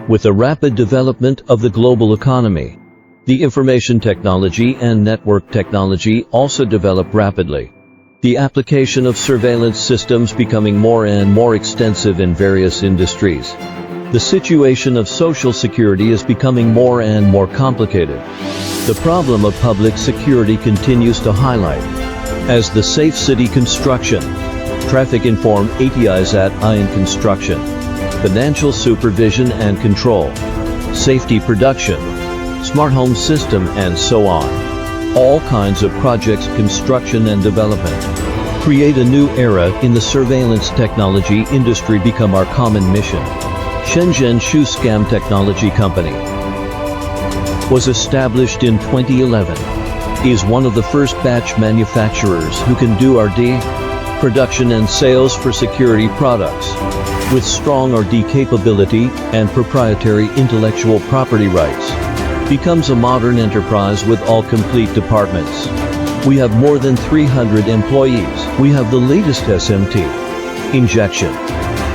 With the rapid development of the global economy, the information technology and network technology also develop rapidly. The application of surveillance systems becoming more and more extensive in various industries. The situation of social security is becoming more and more complicated. The problem of public security continues to highlight as the safe city construction, traffic-informed ATIs at IN construction, financial supervision and control, safety production, smart home system and so on. All kinds of projects, construction and development create a new era in the surveillance technology industry become our common mission. Shenzhen Shooscam Technology Company was established in 2011. Is one of the first batch manufacturers who can do R&D, production and sales for security products with strong R&D capability and proprietary intellectual property rights. Becomes a modern enterprise with all complete departments. We have more than 300 employees. We have the latest SMT, injection,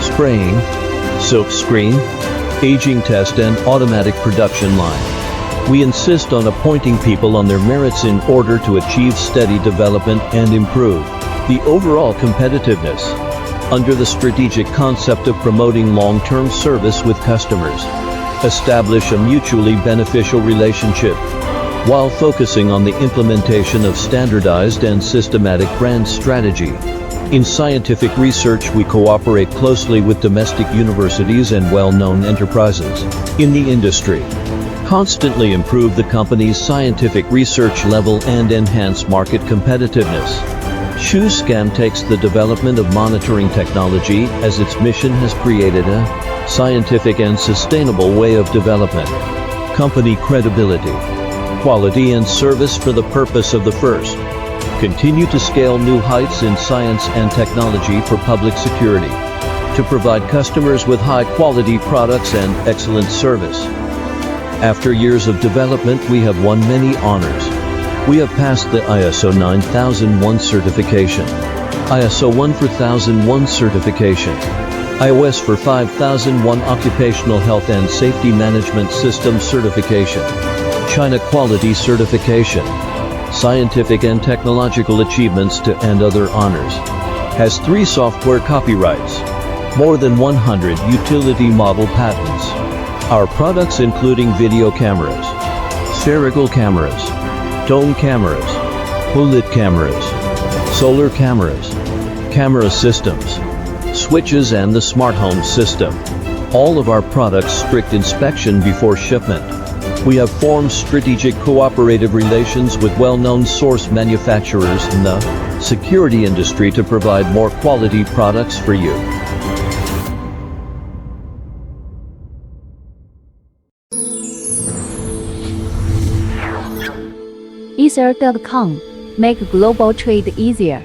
spraying, silk screen, aging test and automatic production line. We insist on appointing people on their merits in order to achieve steady development and improve the overall competitiveness under the strategic concept of promoting long-term service with customers. Establish a mutually beneficial relationship while focusing on the implementation of standardized and systematic brand strategy. In scientific research, we cooperate closely with domestic universities and well-known enterprises in the industry. Constantly improve the company's scientific research level and enhance market competitiveness. Shooscam takes the development of monitoring technology as its mission has created a scientific and sustainable way of development. Company credibility, quality and service for the purpose of the first. Continue to scale new heights in science and technology for public security to provide customers with high-quality products and excellent service. After years of development, we have won many honors. We have passed the ISO 9001 certification, ISO 14001 certification, iOS for 5001 Occupational Health and Safety Management System certification, China Quality certification, scientific and technological achievements and other honors. Has 3 software copyrights, more than 100 utility model patents. Our products including video cameras, spherical cameras, dome cameras, OLED cameras, solar cameras, camera systems, switches and the smart home system. All of our products strict inspection before shipment. We have formed strategic cooperative relations with well-known source manufacturers in the security industry to provide more quality products for you. Ether.com. Make global trade easier.